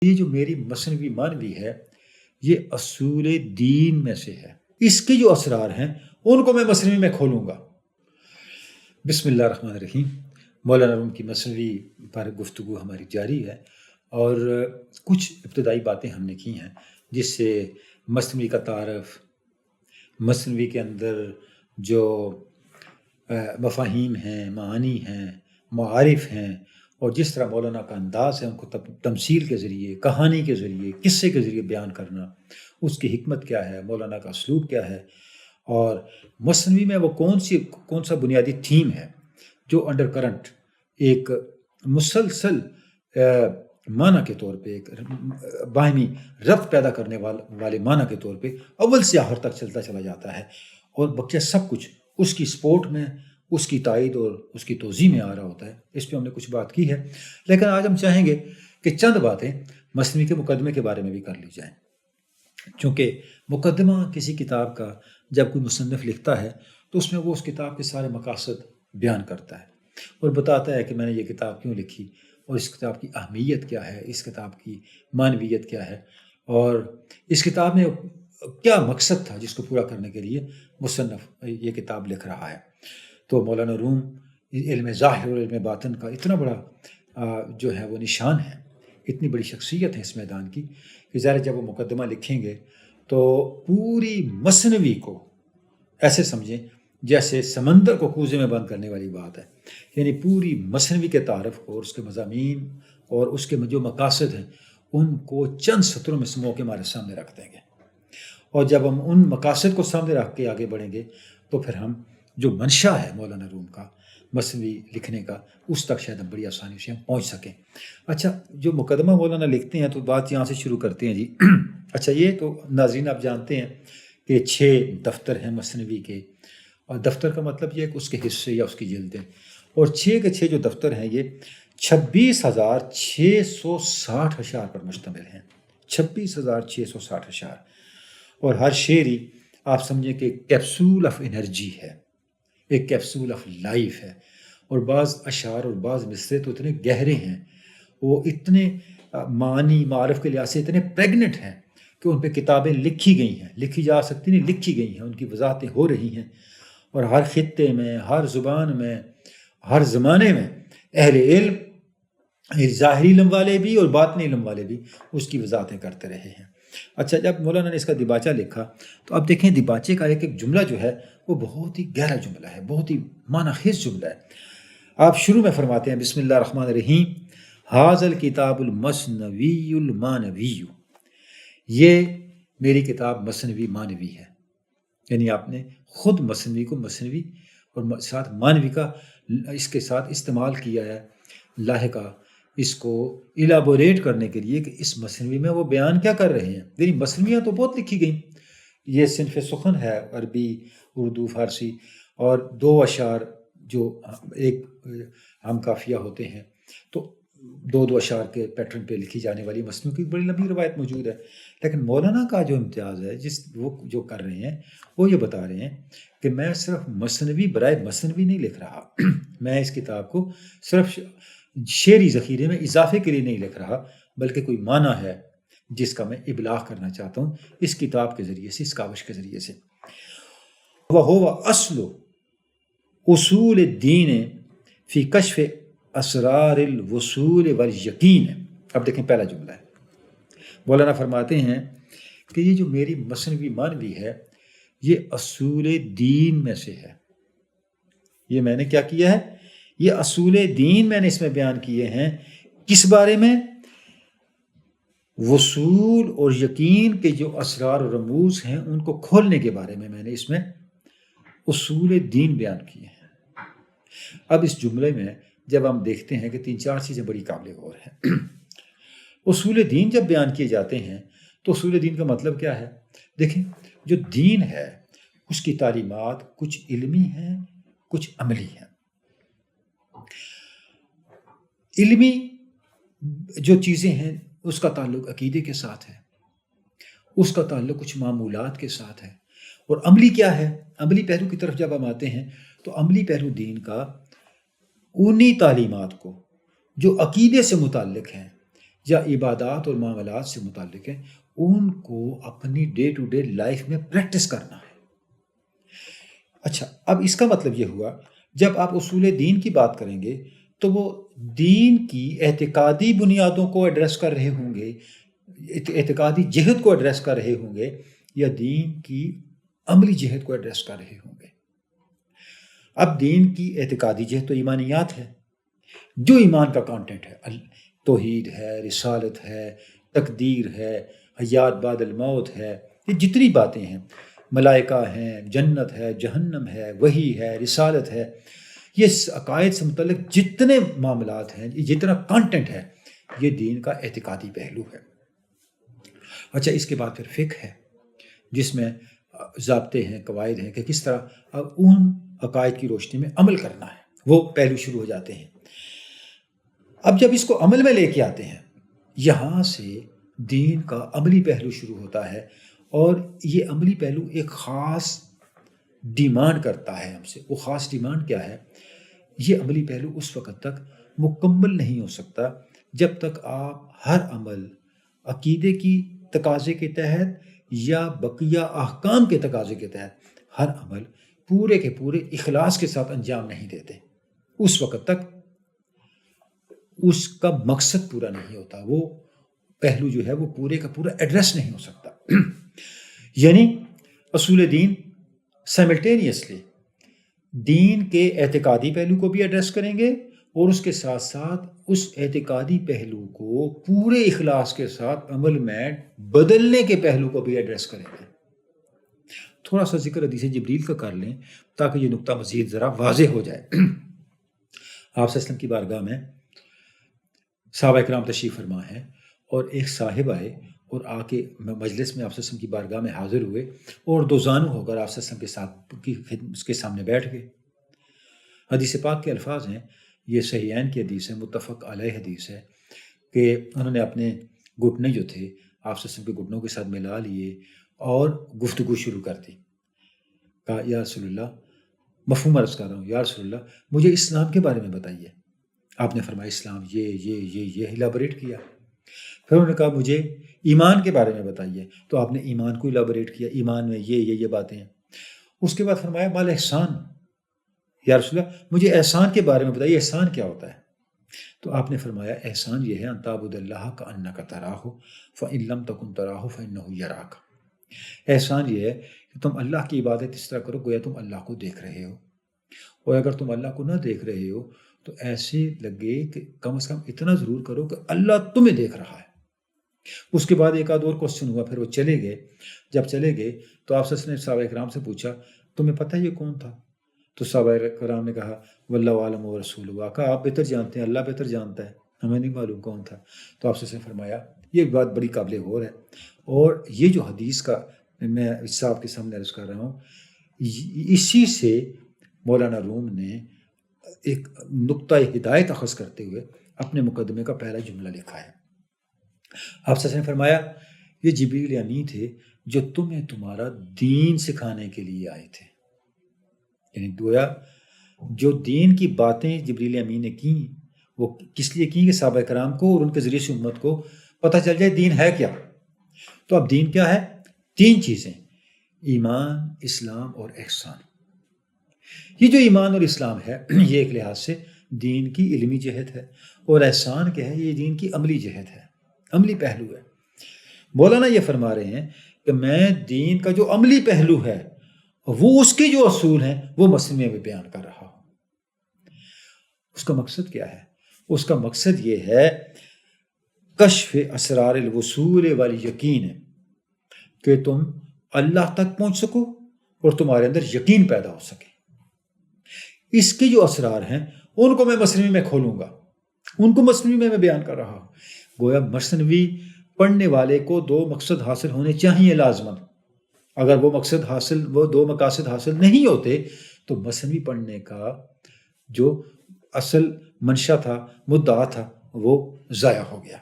یہ جو میری مصنوی معنوی ہے یہ اصول دین میں سے ہے، اس کے جو اسرار ہیں ان کو میں مصنوی میں کھولوں گا۔ بسم اللہ الرحمن الرحیم۔ مولانا روم کی مصنوی پر گفتگو ہماری جاری ہے اور کچھ ابتدائی باتیں ہم نے کی ہیں جس سے مصنوی کا تعارف، مصنوی کے اندر جو مفاہیم ہیں، معانی ہیں، معارف ہیں، اور جس طرح مولانا کا انداز ہے ان کو تمثیل کے ذریعے، کہانی کے ذریعے، قصے کے ذریعے بیان کرنا، اس کی حکمت کیا ہے، مولانا کا اسلوب کیا ہے، اور مصنوی میں وہ کون سا بنیادی تھیم ہے جو انڈر کرنٹ ایک مسلسل معنی کے طور پہ، ایک باہمی ربط پیدا کرنے والے معنی کے طور پہ اول سے آخر تک چلتا چلا جاتا ہے، اور بقیہ سب کچھ اس کی سپورٹ میں، اس کی تائید اور اس کی توضیح میں آ رہا ہوتا ہے۔ اس پہ ہم نے کچھ بات کی ہے، لیکن آج ہم چاہیں گے کہ چند باتیں مصنوی کے مقدمے کے بارے میں بھی کر لی جائیں، چونکہ مقدمہ کسی کتاب کا جب کوئی مصنف لکھتا ہے تو اس میں وہ اس کتاب کے سارے مقاصد بیان کرتا ہے اور بتاتا ہے کہ میں نے یہ کتاب کیوں لکھی، اور اس کتاب کی اہمیت کیا ہے، اس کتاب کی معنویت کیا ہے، اور اس کتاب میں کیا مقصد تھا جس کو پورا کرنے کے لیے مصنف یہ کتاب لکھ رہا ہے۔ تو مولانا روم علم ظاہر اور علم باطن کا اتنا بڑا جو ہے وہ نشان ہے، اتنی بڑی شخصیت ہے اس میدان کی کہ ظاہر جب وہ مقدمہ لکھیں گے تو پوری مصنوی کو ایسے سمجھیں جیسے سمندر کو کوزے میں بند کرنے والی بات ہے، یعنی پوری مصنوی کے تعارف کو اور اس کے مضامین اور اس کے جو مقاصد ہیں ان کو چند سطروں میں سمو کے ہمارے سامنے رکھ دیں گے، اور جب ہم ان مقاصد کو سامنے رکھ کے آگے بڑھیں گے تو پھر ہم جو منشا ہے مولانا روم کا مصنوی لکھنے کا اس تک شاید ہم بڑی آسانی سے ہم پہنچ سکیں۔ اچھا، جو مقدمہ مولانا لکھتے ہیں تو بات یہاں سے شروع کرتے ہیں جی۔ اچھا، یہ تو ناظرین آپ جانتے ہیں کہ 6 دفتر ہیں مصنوی کے، اور دفتر کا مطلب یہ ہے کہ اس کے حصے یا اس کی جلدیں، اور 6 کے 6 جو دفتر ہیں یہ 26,660 اشعار پر مشتمل ہیں، 26,660 اشعار، اور ہر شعر ہی آپ سمجھیں کہ کیپسول آف انرجی ہے، ایک کیپسول آف لائف ہے، اور بعض اشعار اور بعض مصرے تو اتنے گہرے ہیں، وہ اتنے معنی معارف کے لحاظ سے اتنے پریگننٹ ہیں کہ ان پہ کتابیں لکھی گئی ہیں، لکھی جا سکتی نہیں، لکھی گئی ہیں، ان کی وضاحتیں ہو رہی ہیں، اور ہر خطے میں، ہر زبان میں، ہر زمانے میں اہل علم، ظاہری علم والے بھی اور باطنی علم والے بھی اس کی وضاحتیں کرتے رہے ہیں۔ اچھا، جب مولانا نے اس کا دیباچہ لکھا تو اب دیکھیں دیباچے کا ایک ایک جملہ جو ہے وہ بہت ہی گہرا جملہ ہے، بہت ہی معنی خیز جملہ ہے۔ آپ شروع میں فرماتے ہیں بسم اللہ الرحمن الرحیم، ھذا الکتاب المصنوی المعنوی، یہ میری کتاب مصنوی معنوی ہے، یعنی آپ نے خود مصنوی کو مصنوی اور ساتھ معنوی کا اس کے ساتھ استعمال کیا ہے لاحقہ اس کو ایلیبوریٹ کرنے کے لیے کہ اس مصنوی میں وہ بیان کیا کر رہے ہیں۔ یعنی مصنویاں تو بہت لکھی گئیں، یہ صنف سخن ہے، عربی، اردو، فارسی، اور 2 اشعار جو ایک ہم قافیہ ہوتے ہیں، تو 2 اشعار کے پیٹرن پہ لکھی جانے والی مصنوی کی بڑی لمبی روایت موجود ہے۔ لیکن مولانا کا جو امتیاز ہے وہ جو کر رہے ہیں وہ یہ بتا رہے ہیں کہ میں صرف مصنوی برائے مصنوی نہیں لکھ رہا، میں اس کتاب کو صرف شعری ذخیرے میں اضافے کے لیے نہیں لکھ رہا، بلکہ کوئی معنی ہے جس کا میں ابلاغ کرنا چاہتا ہوں اس کتاب کے ذریعے سے، اس کاوش کے ذریعے سے۔ وَهُوَ أَصْلُ اصول الدین فی کشف اسرار الوصول والیقین۔ اب دیکھیں پہلا جملہ ہے، مولانا فرماتے ہیں کہ یہ جو میری مصنوی معنوی ہے یہ اصول دین میں سے ہے۔ یہ میں نے کیا کیا ہے؟ یہ اصول دین میں نے اس میں بیان کیے ہیں، کس بارے میں؟ وصول اور یقین کے جو اسرار و رموز ہیں ان کو کھولنے کے بارے میں میں نے اس میں اصول دین بیان کیے ہیں۔ اب اس جملے میں جب ہم دیکھتے ہیں کہ 3-4 چیزیں بڑی قابل غور ہیں۔ اصول دین جب بیان کیے جاتے ہیں تو اصول دین کا مطلب کیا ہے؟ دیکھیں، جو دین ہے اس کی تعلیمات کچھ علمی ہیں، کچھ عملی ہیں۔ علمی جو چیزیں ہیں اس کا تعلق عقیدے کے ساتھ ہے، اس کا تعلق کچھ معمولات کے ساتھ ہے، اور عملی کیا ہے؟ عملی پہلو کی طرف جب ہم آتے ہیں تو عملی پہلو دین کا انہی تعلیمات کو جو عقیدے سے متعلق ہیں، یا عبادات اور معاملات سے متعلق ہیں، ان کو اپنی ڈے ٹو ڈے لائف میں پریکٹس کرنا ہے۔ اچھا، اب اس کا مطلب یہ ہوا جب آپ اصول دین کی بات کریں گے تو وہ دین کی اعتقادی بنیادوں کو ایڈریس کر رہے ہوں گے، اعتقادی جہت کو ایڈریس کر رہے ہوں گے، یا دین کی عملی جہت کو ایڈریس کر رہے ہوں گے۔ اب دین کی اعتقادی جہت تو ایمانیات ہے، جو ایمان کا کانٹینٹ ہے، توحید ہے، رسالت ہے، تقدیر ہے، حیات بعد الموت ہے، یہ جتنی باتیں ہیں، ملائکہ ہیں، جنت ہے، جہنم ہے، وحی ہے، رسالت ہے، یہ عقائد سے متعلق جتنے معاملات ہیں، یہ جتنا کانٹینٹ ہے، یہ دین کا اعتقادی پہلو ہے۔ اچھا، اس کے بعد پھر فقہ ہے، جس میں ضابطے ہیں، قواعد ہیں کہ کس طرح اب ان عقائد کی روشنی میں عمل کرنا ہے، وہ پہلو شروع ہو جاتے ہیں۔ اب جب اس کو عمل میں لے کے آتے ہیں، یہاں سے دین کا عملی پہلو شروع ہوتا ہے، اور یہ عملی پہلو ایک خاص ڈیمانڈ کرتا ہے ہم سے۔ وہ خاص ڈیمانڈ کیا ہے؟ یہ عملی پہلو اس وقت تک مکمل نہیں ہو سکتا جب تک آپ ہر عمل عقیدے کی تقاضے کے تحت یا بقیہ احکام کے تقاضے کے تحت ہر عمل پورے کے پورے اخلاص کے ساتھ انجام نہیں دیتے۔ اس وقت تک اس کا مقصد پورا نہیں ہوتا، وہ پہلو جو ہے وہ پورے کا پورا ایڈریس نہیں ہو سکتا۔ یعنی اصول دین سائملٹینیسلی دین کے اعتقادی پہلو کو بھی ایڈریس کریں گے، اور اس کے ساتھ ساتھ اس اعتقادی پہلو کو پورے اخلاص کے ساتھ عمل میں بدلنے کے پہلو کو بھی ایڈریس کریں گے۔ تھوڑا سا ذکر حدیث جبریل کا کر لیں تاکہ یہ نقطہ مزید ذرا واضح ہو جائے۔ آپ صلی اللہ علیہ وسلم کی بارگاہ میں صحابہ کرام تشریف فرما ہیں، اور ایک صاحب آئے اور آ کے مجلس میں آپ صلی اللہ علیہ وسلم کی بارگاہ میں حاضر ہوئے، اور دو زانو ہو کر آپ صلی اللہ علیہ وسلم کے ساتھ اس کے سامنے بیٹھ گئے۔ حدیث پاک کے الفاظ ہیں، یہ صحیحین کی حدیث ہے، متفق علیہ حدیث ہے، کہ انہوں نے اپنے گھٹنے جو تھے آپ صلی اللہ علیہ وسلم کے گھٹنوں کے ساتھ ملا لیے اور گفتگو شروع کر دی۔ کہا، یا رسول اللہ، مفہوم عرض کر رہا ہوں، یا رسول اللہ مجھے اسلام کے بارے میں بتائیے۔ آپ نے فرمایا اسلام یہ الیبوریٹ کیا۔ پھر انہوں نے کہا مجھے ایمان کے بارے میں بتائیے، تو آپ نے ایمان کو الیبوریٹ کیا، ایمان میں یہ باتیں ہیں۔ اس کے بعد فرمایا مال احسان، یا رسول اللہ مجھے احسان کے بارے میں بتائیے، احسان کیا ہوتا ہے؟ تو آپ نے فرمایا احسان یہ ہے ان تعبد اللہ کأنک تراہ فإن لم تکن تراہ فإنہ یراک۔ احسان یہ ہے کہ تم اللہ کی عبادت اس طرح کرو گویا تم اللہ کو دیکھ رہے ہو، اور اگر تم اللہ کو نہ دیکھ رہے ہو تو ایسے لگے کہ کم از کم اتنا ضرور کرو کہ اللہ تمہیں دیکھ رہا ہے۔ اس کے بعد ایک آدھ اور کوسچن ہوا، پھر وہ چلے گئے۔ جب چلے گئے تو آپ نے صحابہ کرام سے پوچھا تمہیں پتہ یہ کون تھا؟ تو صحابہ کرام نے کہا واللہ عالم و رسول، کہا آپ بہتر جانتے ہیں، اللہ بہتر جانتا ہے، ہمیں نہیں معلوم کون تھا۔ تو آپ نے فرمایا یہ بات بڑی قابل غور ہے، اور یہ جو حدیث کا میں صاحب کے سامنے عرض کر رہا ہوں، اسی سے مولانا روم نے ایک نقطہ ہدایت اخذ کرتے ہوئے اپنے مقدمے کا پہلا جملہ لکھا ہے۔ آپ نے فرمایا یہ جبریل امین تھے جو تمہیں تمہارا دین سکھانے کے لیے آئے تھے۔ یعنی گویا جو دین کی باتیں جبریل امین نے کی وہ کس لیے کی کہ صحابہ کرام کو اور ان کے ذریعے سے امت کو پتہ چل جائے دین ہے کیا۔ تو اب دین کیا ہے؟ تین چیزیں، ایمان، اسلام اور احسان۔ یہ جو ایمان اور اسلام ہے یہ ایک لحاظ سے دین کی علمی جہت ہے، اور احسان کیا ہے؟ یہ دین کی عملی جہت ہے، عملی پہلو ہے۔ مولانا یہ فرما رہے ہیں کہ میں دین کا جو عملی پہلو ہے وہ اس کے جو اصول ہیں وہ مسئلے میں بیان کر رہا ہوں۔ اس کا مقصد کیا ہے؟ اس کا مقصد یہ ہے کشف اسرار الوصول والیقین، کہ تم اللہ تک پہنچ سکو اور تمہارے اندر یقین پیدا ہو سکے۔ اس کے جو اسرار ہیں ان کو میں مثنوی میں کھولوں گا، ان کو مثنوی میں بیان کر رہا ہوں۔ گویا مثنوی پڑھنے والے کو دو مقصد حاصل ہونے چاہیے لازماً۔ اگر وہ دو مقاصد حاصل نہیں ہوتے تو مثنوی پڑھنے کا جو اصل منشا تھا، مدعا تھا، وہ ضائع ہو گیا۔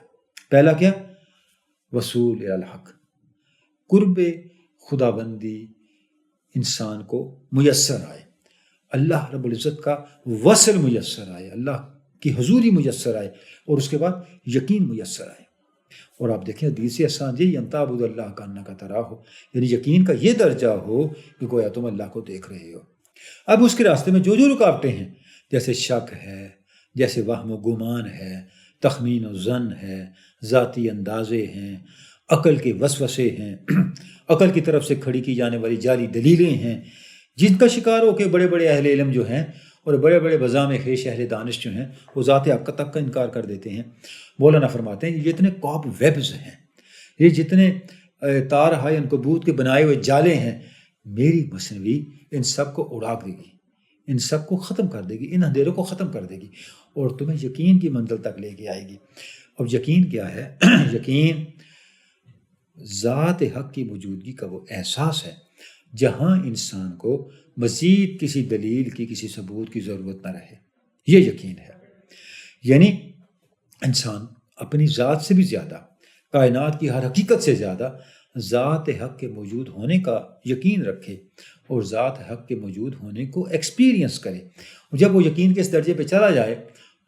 پہلا کیا؟ وصول الحق، قرب خدا بندی انسان کو میسر آئے، اللہ رب العزت کا وصل میسر آئے، اللہ کی حضوری میسر آئے، اور اس کے بعد یقین میسر آئے۔ اور آپ دیکھیں حدیث احسان یہ انتعبد اللہ کا انک تراہ ہو، یعنی یقین کا یہ درجہ ہو کہ گویا تم اللہ کو دیکھ رہے ہو۔ اب اس کے راستے میں جو رکاوٹیں ہیں، جیسے شک ہے، جیسے وہم و گمان ہے، تخمین و ظن ہے، ذاتی اندازے ہیں، عقل کے وسوسے ہیں، عقل کی طرف سے کھڑی کی جانے والی جعلی دلیلیں ہیں، جن کا شکار ہو کے بڑے بڑے اہل علم جو ہیں اور بڑے بڑے بزام خیش اہل دانش جو ہیں وہ ذات حق تک کا انکار کر دیتے ہیں۔ مولانا فرماتے ہیں یہ جتنے کاپ ویبز ہیں، یہ جتنے تار ہائے عنکبوت کے بنائے ہوئے جالے ہیں، میری مثنوی ان سب کو اڑا دے گی، ان سب کو ختم کر دے گی، ان اندھیروں کو ختم کر دے گی اور تمہیں یقین کی منزل تک لے کے آئے گی۔ اب یقین کیا ہے؟ یقین ذات حق کی موجودگی کا وہ احساس ہے جہاں انسان کو مزید کسی دلیل کی، کسی ثبوت کی ضرورت نہ رہے، یہ یقین ہے۔ یعنی انسان اپنی ذات سے بھی زیادہ، کائنات کی ہر حقیقت سے زیادہ ذات حق کے موجود ہونے کا یقین رکھے اور ذات حق کے موجود ہونے کو ایکسپیرینس کرے۔ جب وہ یقین کے اس درجے پہ چلا جائے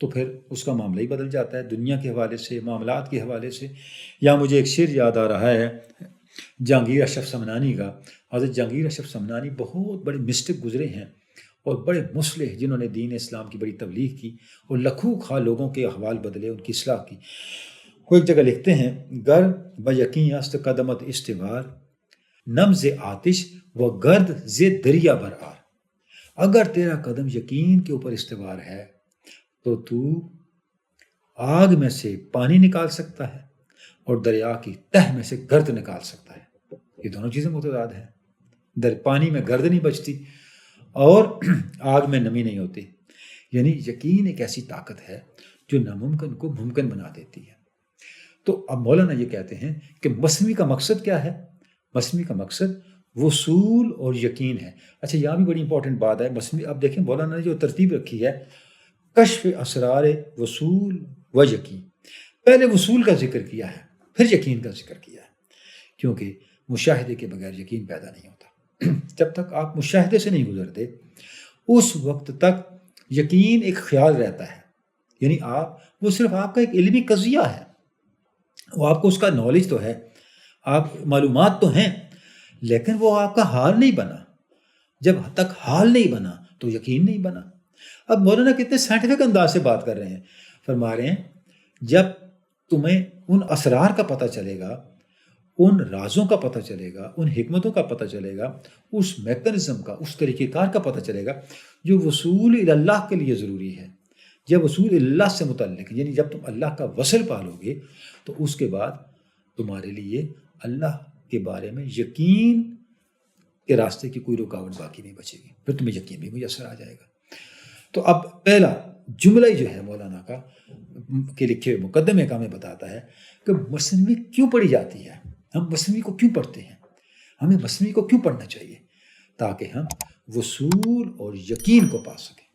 تو پھر اس کا معاملہ ہی بدل جاتا ہے، دنیا کے حوالے سے، معاملات کے حوالے سے۔ یا مجھے ایک شعر یاد آ رہا ہے جہانگیر اشرف سمنانی کا۔ حضرت جہانگیر اشرف سمنانی بہت بڑے مسٹک گزرے ہیں اور بڑے مصلح، جنہوں نے دین اسلام کی بڑی تبلیغ کی اور لکھوں خواہ لوگوں کے احوال بدلے، ان کی اصلاح کی۔ وہ ایک جگہ لکھتے ہیں، گر بیقین است قدمت استوار، نم ز آتش و گرد ز دریا برآر۔ اگر تیرا قدم یقین کے اوپر استوار ہے تو آگ میں سے پانی نکال سکتا ہے اور دریا کی تہ میں سے گرد نکال سکتا ہے۔ یہ دونوں چیزیں متضاد ہیں۔ پانی میں گرد نہیں بچتی اور آگ میں نمی نہیں ہوتی۔ یعنی یقین ایک ایسی طاقت ہے جو ناممکن کو ممکن بنا دیتی ہے۔ تو اب مولانا یہ کہتے ہیں کہ مثنوی کا مقصد کیا ہے؟ مثنوی کا مقصد وصول اور یقین ہے۔ اچھا، یہاں بھی بڑی امپورٹنٹ بات ہے۔ مثنوی، اب دیکھیں مولانا نے جو ترتیب رکھی ہے، کشف اسرار وصول و یقین، پہلے وصول کا ذکر کیا ہے پھر یقین کا ذکر کیا ہے، کیونکہ مشاہدے کے بغیر یقین پیدا نہیں ہوتا۔ جب تک آپ مشاہدے سے نہیں گزرتے اس وقت تک یقین ایک خیال رہتا ہے، یعنی وہ صرف آپ کا ایک علمی قضیہ ہے، وہ آپ کو اس کا نالج تو ہے، آپ معلومات تو ہیں، لیکن وہ آپ کا حال نہیں بنا۔ جب تک حال نہیں بنا تو یقین نہیں بنا۔ اب مولانا کتنے سائنٹیفک انداز سے بات کر رہے ہیں، فرما رہے ہیں جب تمہیں ان اسرار کا پتہ چلے گا، ان رازوں کا پتہ چلے گا، ان حکمتوں کا پتہ چلے گا، اس میکنزم کا، اس طریقہ کار کا پتہ چلے گا جو وصول اللہ کے لیے ضروری ہے۔ جب وصول اللہ سے متعلق، یعنی جب تم اللہ کا وصل پالو گے تو اس کے بعد تمہارے لیے اللہ کے بارے میں یقین کے راستے کی کوئی رکاوٹ باقی نہیں بچے گی، پھر تمہیں یقین بھی میسر آ جائے گا۔ تو اب پہلا جملہ جو ہے مولانا کا کے لکھے ہوئے مقدمے کا ہمیں بتاتا ہے کہ مثنوی کیوں پڑھی جاتی ہے، ہم مثنوی کو کیوں پڑھتے ہیں، ہمیں مثنوی کو کیوں پڑھنا چاہیے، تاکہ ہم وصول اور یقین کو پا سکیں۔